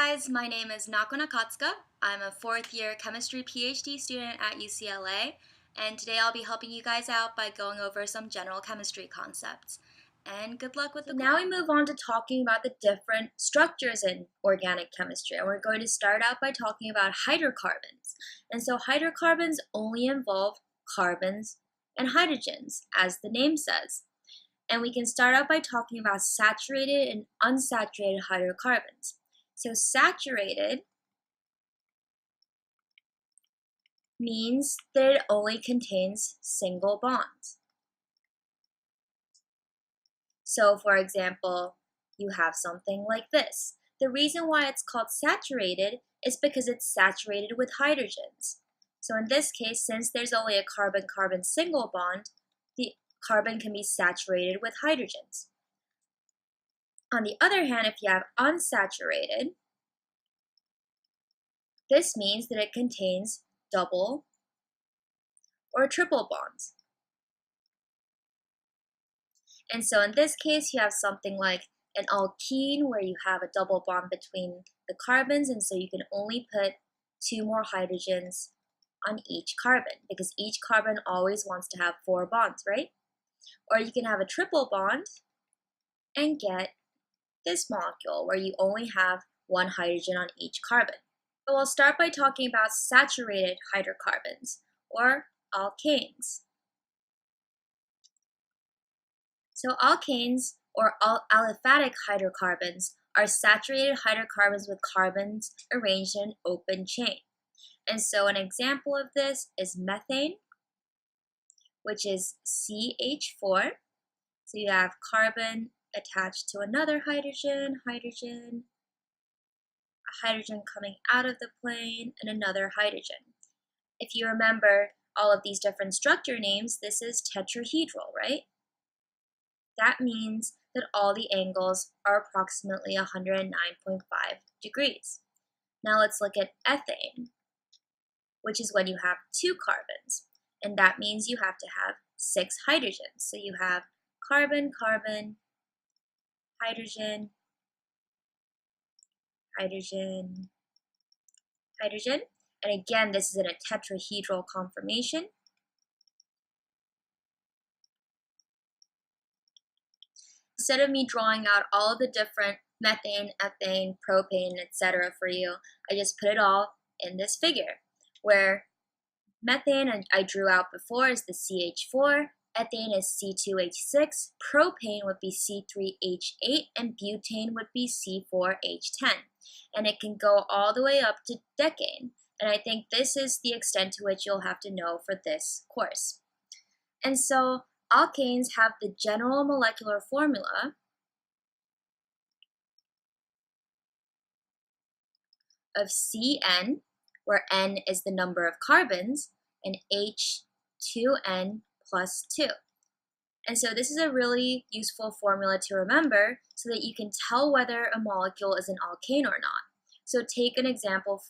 guys, my name is Nako Nakatsuka. I'm a fourth year chemistry PhD student at UCLA, and today I'll be helping you guys out by going over some general chemistry concepts. And good luck with the Now we move on to talking about the different structures in organic chemistry, and we're going to start out by talking about hydrocarbons. And so hydrocarbons only involve carbons and hydrogens, as the name says. And we can start out by talking about saturated and unsaturated hydrocarbons. So saturated means that it only contains single bonds. So for example, you have something like this. The reason why it's called saturated is because it's saturated with hydrogens. So in this case, since there's only a carbon-carbon single bond, the carbon can be saturated with hydrogens. On the other hand, if you have unsaturated, this means that it contains double or triple bonds. And so in this case, you have something like an alkene where you have a double bond between the carbons, and so you can only put 2 more hydrogens on each carbon because each carbon always wants to have 4 bonds, right? Or you can have a triple bond and get this molecule where you only have 1 hydrogen on each carbon. So we'll start by talking about saturated hydrocarbons or alkanes. So alkanes or aliphatic hydrocarbons are saturated hydrocarbons with carbons arranged in an open chain. And so an example of this is methane, which is CH4. So you have carbon attached to another hydrogen, a hydrogen coming out of the plane, and another hydrogen. If you remember all of these different structure names, this is tetrahedral, right? That means that all the angles are approximately 109.5 degrees. Now let's look at ethane, which is when you have 2 carbons, and that means you have to have 6 hydrogens. So you have carbon, carbon, hydrogen, hydrogen, hydrogen, and again, this is in a tetrahedral conformation. Instead of me drawing out all of the different methane, ethane, propane, etc. for you, I just put it all in this figure, where methane I drew out before is the CH4, ethane is C2H6, propane would be C3H8, and butane would be C4H10. And it can go all the way up to decane. And I think this is the extent to which you'll have to know for this course. And so alkanes have the general molecular formula of Cn, where N is the number of carbons, and H2N plus 2. And so this is a really useful formula to remember so that you can tell whether a molecule is an alkane or not. So take an example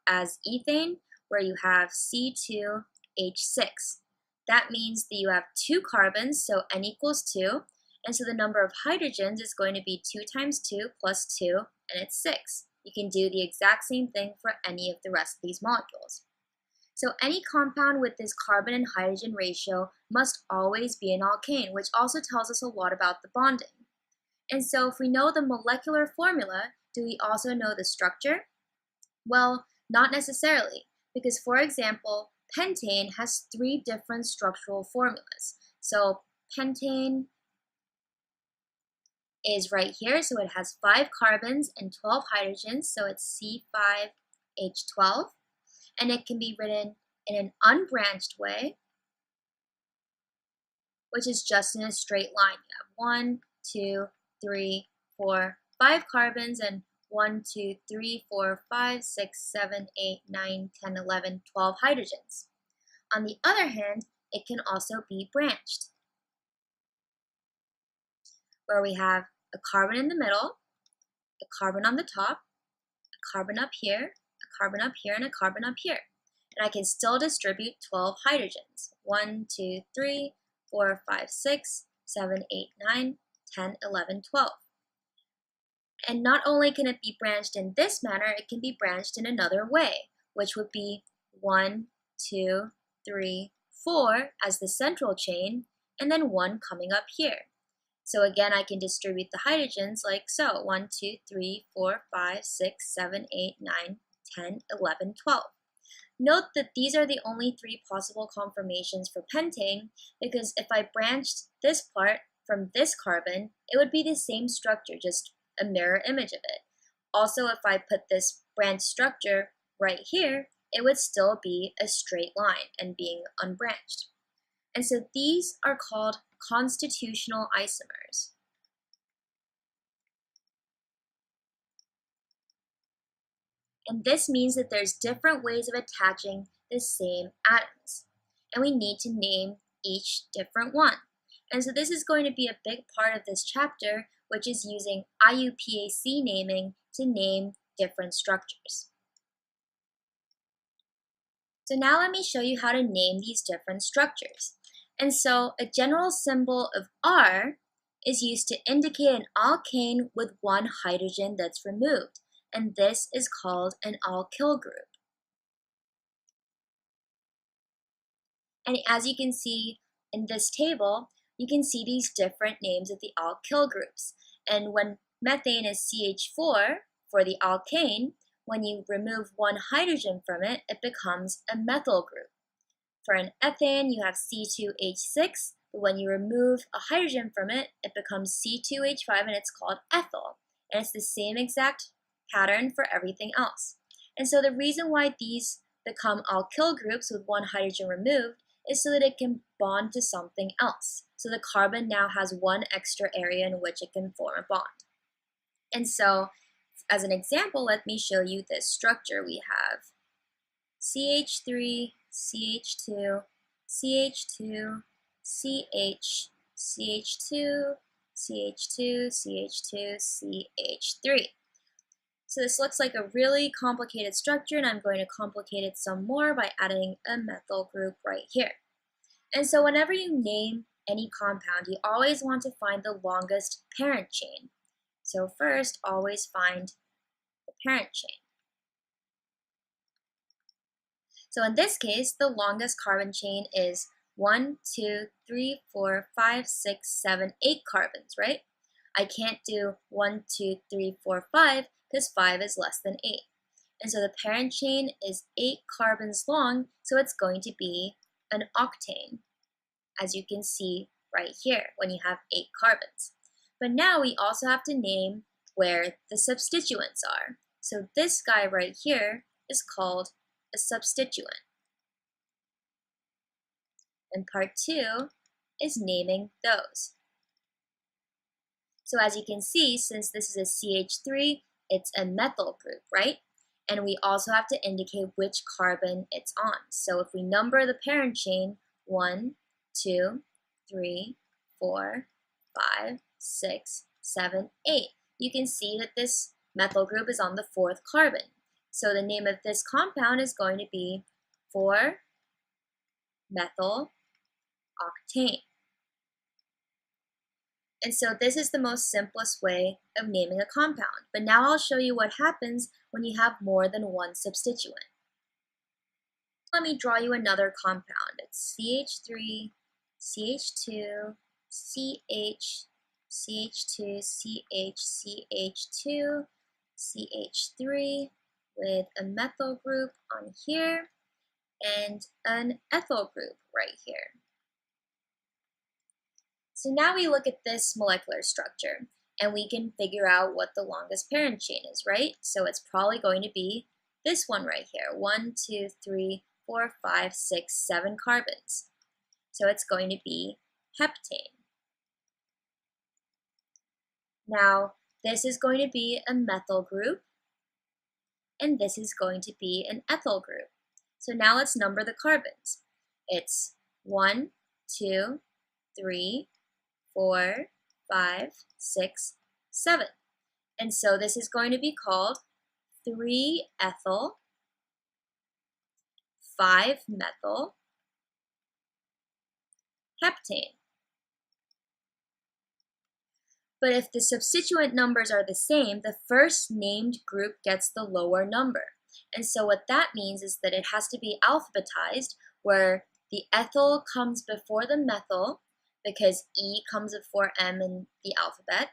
as ethane, where you have C2H6. That means that you have 2 carbons, so N equals 2, and so the number of hydrogens is going to be 2 times 2 plus 2, and it's 6. You can do the exact same thing for any of the rest of these molecules. So any compound with this carbon and hydrogen ratio must always be an alkane, which also tells us a lot about the bonding. And so if we know the molecular formula, do we also know the structure? Well, not necessarily, because for example, pentane has 3 different structural formulas. So pentane is right here, so it has 5 carbons and 12 hydrogens, so it's C5H12, and it can be written in an unbranched way, which is just in a straight line. You have 1, 2, 3, 4, 5 carbons, and 1, 2, 3, 4, 5, 6, 7, 8, 9, 10, 11, 12 hydrogens. On the other hand, it can also be branched, where we have a carbon in the middle, a carbon on the top, a carbon up here, a carbon up here, and a carbon up here. And I can still distribute 12 hydrogens. 1, 2, 3, 4, 5, 6, 7, 8, 9, 10, 11, 12. And not only can it be branched in this manner, it can be branched in another way, which would be 1, 2, 3, 4 as the central chain, and then 1 coming up here. So again, I can distribute the hydrogens like so, 1, 2, 3, 4, 5, 6, 7, 8, 9, 10, 11, 12. Note that these are the only 3 possible conformations for pentane, because if I branched this part from this carbon, it would be the same structure, just a mirror image of it. Also, if I put this branch structure right here, it would still be a straight line and being unbranched. And so these are called constitutional isomers. And this means that there's different ways of attaching the same atoms. And we need to name each different one. And so this is going to be a big part of this chapter, which is using IUPAC naming to name different structures. So now let me show you how to name these different structures. And so a general symbol of R is used to indicate an alkane with 1 hydrogen that's removed, and this is called an alkyl group. And as you can see in this table, you can see these different names of the alkyl groups. And when methane is CH4 for the alkane, when you remove 1 hydrogen from it, it becomes a methyl group. For an ethane, you have C2H6, but when you remove a hydrogen from it, it becomes C2H5 and it's called ethyl. And it's the same exact pattern for everything else. And so the reason why these become alkyl groups with 1 hydrogen removed is so that it can bond to something else. So the carbon now has 1 extra area in which it can form a bond. And so, as an example, let me show you this structure. We have CH3, CH2, CH2, CH, CH2, CH2, CH2, CH3. So this looks like a really complicated structure, and I'm going to complicate it some more by adding a methyl group right here. And so whenever you name any compound, you always want to find the longest parent chain. So first, always find the parent chain. So in this case, the longest carbon chain is 1, 2, 3, 4, 5, 6, 7, 8 carbons, right? I can't do 1, 2, 3, 4, 5 because 5 is less than 8. And so the parent chain is 8 carbons long, so it's going to be an octane, as you can see right here when you have 8 carbons. But now we also have to name where the substituents are. So this guy right here is called a substituent. And part 2 is naming those. So as you can see, since this is a CH3, it's a methyl group, right? And we also have to indicate which carbon it's on. So if we number the parent chain, 1, 2, 3, 4, 5, 6, 7, 8, you can see that this methyl group is on the 4th carbon. So the name of this compound is going to be 4-methyl octane. And so this is the most simplest way of naming a compound. But now I'll show you what happens when you have more than 1 substituent. Let me draw you another compound. It's CH3, CH2, CH, CH2, CH, CH2, CH3 with a methyl group on here and an ethyl group right here. So now we look at this molecular structure and we can figure out what the longest parent chain is, right? So it's probably going to be this one right here, 1, 2, 3, 4, 5, 6, 7 carbons. So it's going to be heptane. Now, this is going to be a methyl group, and this is going to be an ethyl group. So now let's number the carbons. It's 1, 2, 3, 4, 5, 6, 7. And so this is going to be called 3-ethyl, 5-methyl heptane. But if the substituent numbers are the same, the first named group gets the lower number. And so what that means is that it has to be alphabetized, where the ethyl comes before the methyl, because E comes before M in the alphabet.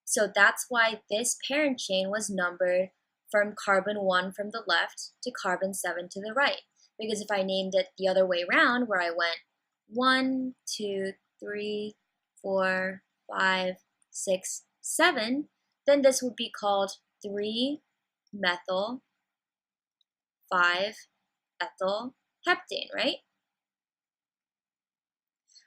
So that's why this parent chain was numbered from carbon 1 from the left to carbon 7 to the right. Because if I named it the other way around, where I went 1, 2, 3, 4, 5, 6, 7, then this would be called 3-methyl 5-ethyl heptane, right?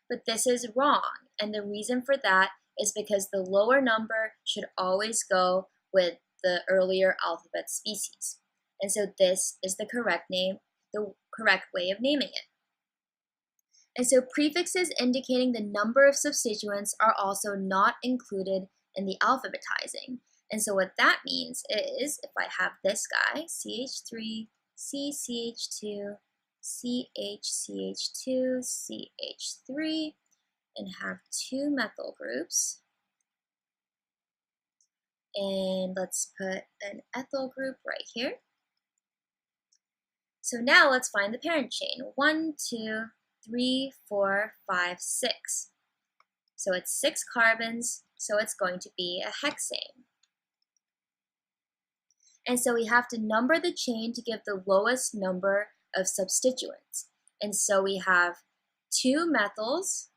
But this is wrong, and the reason for that is because the lower number should always go with the earlier alphabet species. And so this is the correct name, the correct way of naming it. And so prefixes indicating the number of substituents are also not included in the alphabetizing. And so what that means is, if I have this guy, CH3, CCH2, CHCH2, CH3, and have 2 methyl groups. And let's put an ethyl group right here. So now let's find the parent chain. 1, 2, 3, 4, 5, 6. So it's 6 carbons, so it's going to be a hexane. And so we have to number the chain to give the lowest number of substituents. And so we have 2 methyls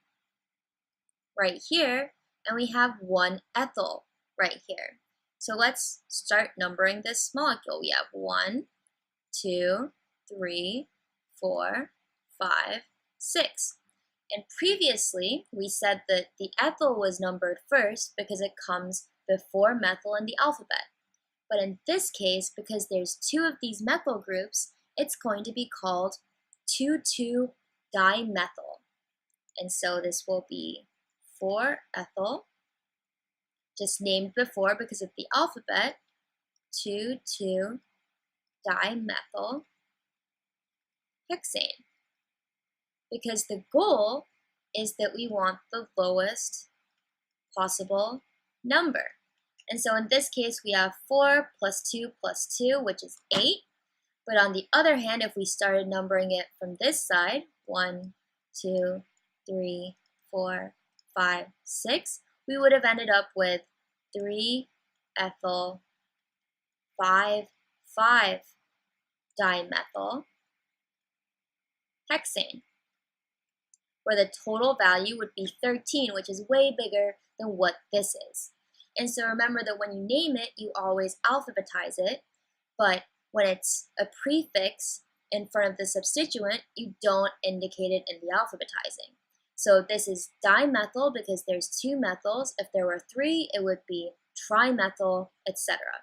right here, and we have 1 ethyl right here. So let's start numbering this molecule. We have 1, 2, 3, 4, 5, 6. And previously, we said that the ethyl was numbered first because it comes before methyl in the alphabet. But in this case, because there's 2 of these methyl groups, it's going to be called 2,2-dimethyl. And so this will be 4-ethyl, just named before because of the alphabet, 2,2-dimethyl hexane. Because the goal is that we want the lowest possible number. And so in this case, we have 4 plus 2 plus 2, which is 8. But on the other hand, if we started numbering it from this side, 1, 2, 3, 4, 5, 6, we would have ended up with 3-ethyl 5,5-dimethyl hexane, where the total value would be 13, which is way bigger than what this is. And so remember that when you name it, you always alphabetize it, but when it's a prefix in front of the substituent, you don't indicate it in the alphabetizing. So this is dimethyl because there's 2 methyls. If there were 3, it would be trimethyl, etc.